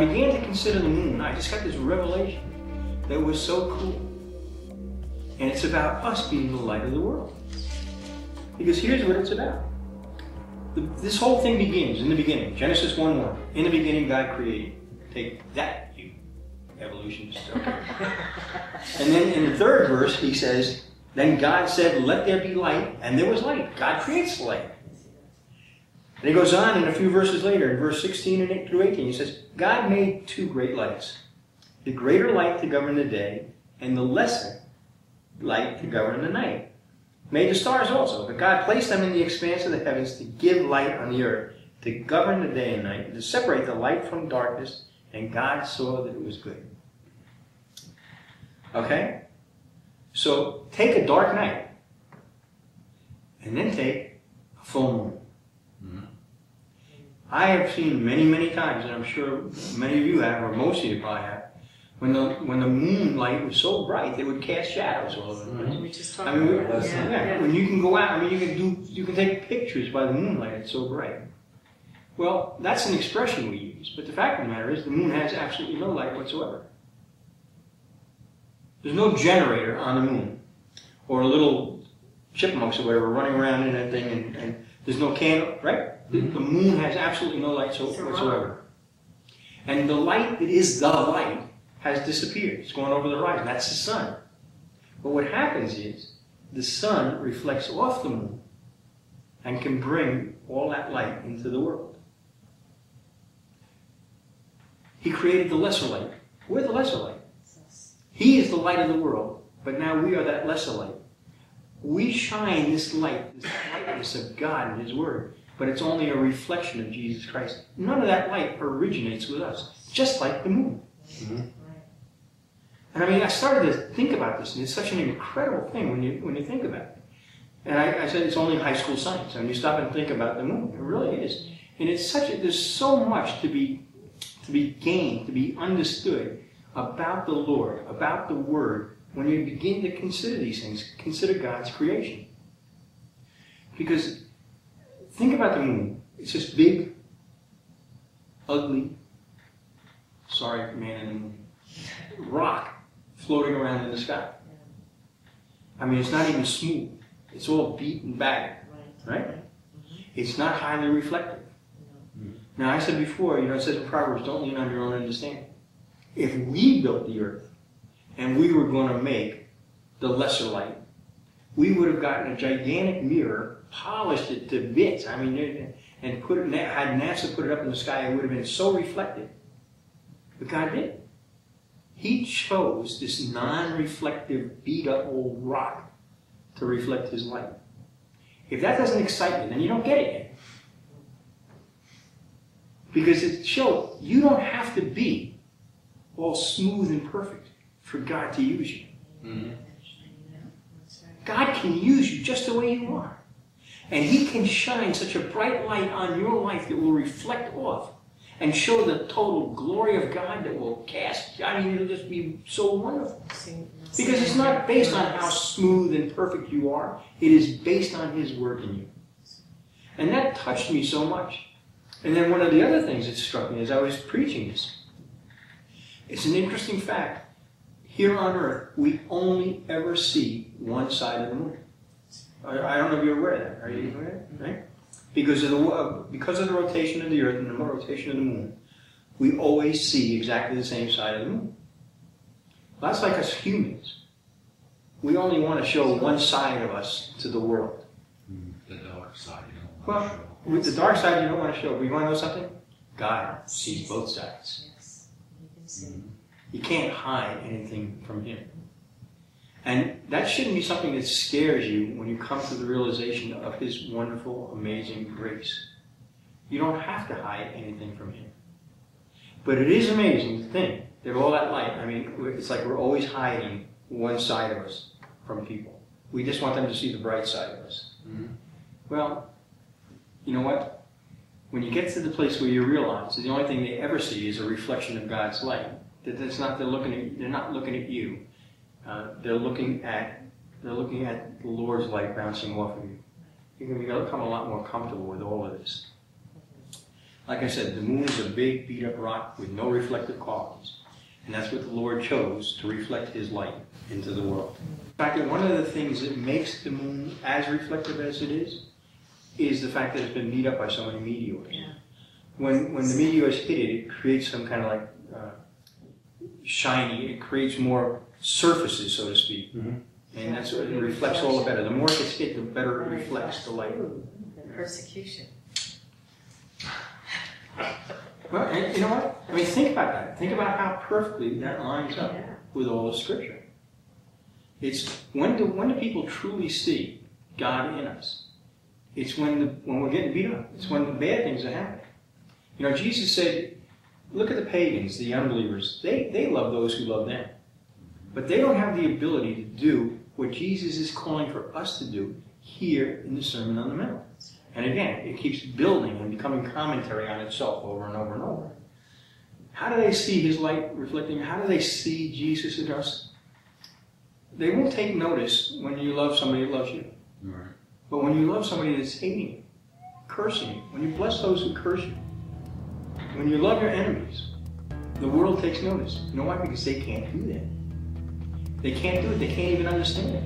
began to consider the moon, I just got this revelation that was so cool. And it's about us being the light of the world. Because here's what it's about. This whole thing begins in the beginning. Genesis 1:1. In the beginning, God created. Take that, you evolutionists. Okay. And then in the third verse, he says, then God said, let there be light, and there was light. God creates the light. And he goes on in a few verses later, in verse 16 through 18, he says, God made two great lights, the greater light to govern the day, and the lesser light to govern the night. Made the stars also, but God placed them in the expanse of the heavens to give light on the earth, to govern the day and night, to separate the light from darkness, and God saw that it was good. Okay? So, take a dark night, and then take a full moon. I have seen many, many times, and I'm sure many of you have, or most of you probably have, when the moonlight was so bright, it would cast shadows all over the place. We just talked about that. When you can go out, you can take pictures by the moonlight. It's so bright. Well, that's an expression we use, but the fact of the matter is, the moon has absolutely no light whatsoever. There's no generator on the moon, or little chipmunks or whatever running around in that thing, and there's no candle, right? The moon has absolutely no light whatsoever. And the light that is the light has disappeared. It's gone over the horizon. That's the sun. But what happens is, the sun reflects off the moon and can bring all that light into the world. He created the lesser light. We're the lesser light. He is the light of the world, but now we are that lesser light. We shine this light, this brightness of God and His Word, but it's only a reflection of Jesus Christ. None of that light originates with us, just like the moon. And I mean, I started to think about this, and it's such an incredible thing when you think about it. And I said it's only high school science. I mean, you stop and think about the moon. It really is. And it's there's so much to be gained, to be understood about the Lord, about the Word, when you begin to consider these things, consider God's creation. Because think about the moon. It's this big, ugly, sorry, man in the moon, rock floating around in the sky. I mean, it's not even smooth. It's all beaten back, right? It's not highly reflective. Now, I said before, it says in Proverbs, don't lean on your own understanding. If we built the earth and we were going to make the lesser light, we would have gotten a gigantic mirror, polished it to bits. I mean, and had NASA put it up in the sky, it would have been so reflective. But God didn't. He chose this non-reflective, beat-up old rock to reflect His light. If that doesn't excite you, then you don't get it yet. Because it shows you don't have to be all smooth and perfect for God to use you. God can use you just the way you are. And He can shine such a bright light on your life that will reflect off and show the total glory of God that will cast. I mean, it'll just be so wonderful. Because it's not based on how smooth and perfect you are. It is based on His work in you. And that touched me so much. And then one of the other things that struck me as I was preaching this, it's an interesting fact. Here on earth, we only ever see one side of the moon. I don't know if you're aware of that. Are you aware of that? Right? Because of the rotation of the earth and the rotation of the moon, we always see exactly the same side of the moon. Well, that's like us humans. We only want to show one side of us to the world. The dark side, you don't want to show. With the dark side, you don't want to show. But you want to know something? God sees both sides. You can't hide anything from Him. And that shouldn't be something that scares you when you come to the realization of His wonderful, amazing grace. You don't have to hide anything from Him. But it is amazing to think that all that light, I mean, it's like we're always hiding one side of us from people. We just want them to see the bright side of us. Well, you know what? When you get to the place where you realize that the only thing they ever see is a reflection of God's light, that they're not looking at you. They're looking at the Lord's light bouncing off of you. You're going to become a lot more comfortable with all of this. Like I said, the moon is a big beat up rock with no reflective qualities. And that's what the Lord chose to reflect his light into the world. In fact, one of the things that makes the moon as reflective as it is the fact that it's been beat up by so many meteors. Yeah. When the meteors hit it, it creates some kind of like shiny, it creates more surfaces, so to speak. And that's what it reflects all the better. The more it gets hit, the better it reflects the light. Persecution. Well, and you know what? I mean, think about that. Think about how perfectly that lines up with all of Scripture. It's when do people truly see God in us? It's when we're getting beat up. It's when the bad things are happening. You know, Jesus said, look at the pagans, the unbelievers. They love those who love them. But they don't have the ability to do what Jesus is calling for us to do here in the Sermon on the Mount. And again, it keeps building and becoming commentary on itself over and over and over. How do they see his light reflecting? How do they see Jesus in us? They won't take notice when you love somebody that loves you. Right. But when you love somebody that's hating you, cursing you, when you bless those who curse you, when you love your enemies, the world takes notice. You know why? Because they can't do that. They can't do it. They can't even understand it.